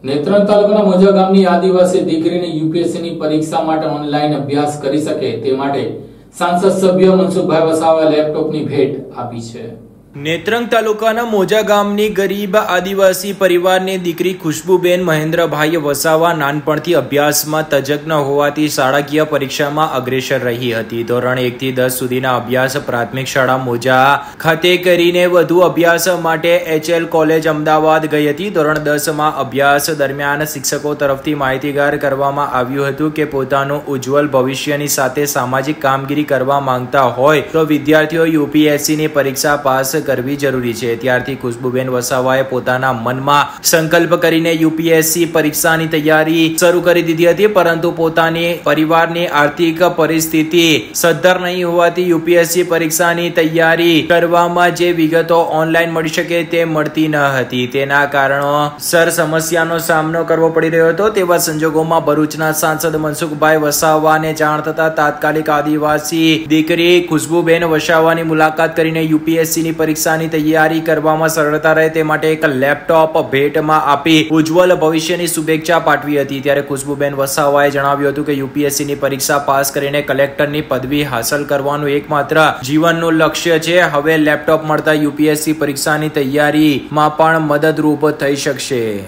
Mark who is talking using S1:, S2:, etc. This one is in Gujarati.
S1: નેત્રંગ તાલુકાના મોજા ગામની આદિવાસી દીકરીને યુપીએસસીની પરીક્ષા માટે ઓનલાઈન અભ્યાસ કરી શકે તે માટે સાંસદ સભ્ય મનસુખભાઈ વસાવાએ લેપટોપની ભેટ આપી છે।
S2: નેત્રંગ તાલુકાના મોજા ગામની ગરીબ આદિવાસી પરિવારની દીકરી ખુશ્બુબેન મહેન્દ્રભાઈ વસાવા નાનપણથી અભ્યાસમાં તજજ્ઞ હોવાથી શાળાકીય પરીક્ષામાં અગ્રેસર રહી હતી। ધોરણ 1 થી 10 સુધીના અભ્યાસ પ્રાથમિક શાળા મોજા ખાતે કરીને વધુ અભ્યાસ માટે HL કોલેજ અમદાવાદ ગઈ હતી। ધોરણ 10 માં અભ્યાસ દરમિયાન શિક્ષકો તરફથી માહિતીગાર કરવામાં આવ્યું હતું કે પોતાનું ઉજ્જવળ ભવિષ્યની સાથે સામાજિક કામગીરી કરવા માંગતા હોય તો વિદ્યાર્થીઓ યુપીએસસીની પરીક્ષા પાસ કરવી જરૂરી છે। ત્યારથી ખુશ્બુબેન વસાવાએ પોતાના મનમાં સંકલ્પ કરીને યુપીએસસી પરીક્ષાની તૈયારી શરૂ કરી દીધી હતી, પરંતુ પોતાની પરિવારની આર્થિક પરિસ્થિતિ સદ્ધર નહીં હોવાથી યુપીએસસી પરીક્ષાની તૈયારી કરવામાં જે વિગતો ઓનલાઈન મળી શકે તે મળતી ન હતી। તેના કારણોસર સમસ્યાનો સામનો કરવો પડી રહ્યો હતો। તેવા સંજોગોમાં ભરૂચના સાંસદ મનસુખભાઈ વસાવાને જાણ થતા તાત્કાલિક આદિવાસી દીકરી ખુશ્બુબેન વસાવાની મુલાકાત કરીને યુપીએસસીની પરીક્ષાની તૈયારી કરવામાં સરળતા રહે તે માટે એક લેપટોપ ભેટમાં આપી ઉજ્જવળ ભવિષ્યની શુભેચ્છા પાઠવી હતી। ત્યારે ખુશ્બુબેન વસાવાએ જણાવ્યું હતું કે યુપીએસસીની પરીક્ષા પાસ કરીને કલેક્ટરની પદવી હાંસલ કરવાનું એકમાત્ર જીવનનું લક્ષ્ય છે। હવે લેપટોપ મળતા યુપીએસસી પરીક્ષાની તૈયારીમાં પણ મદદરૂપ થઈ શકશે।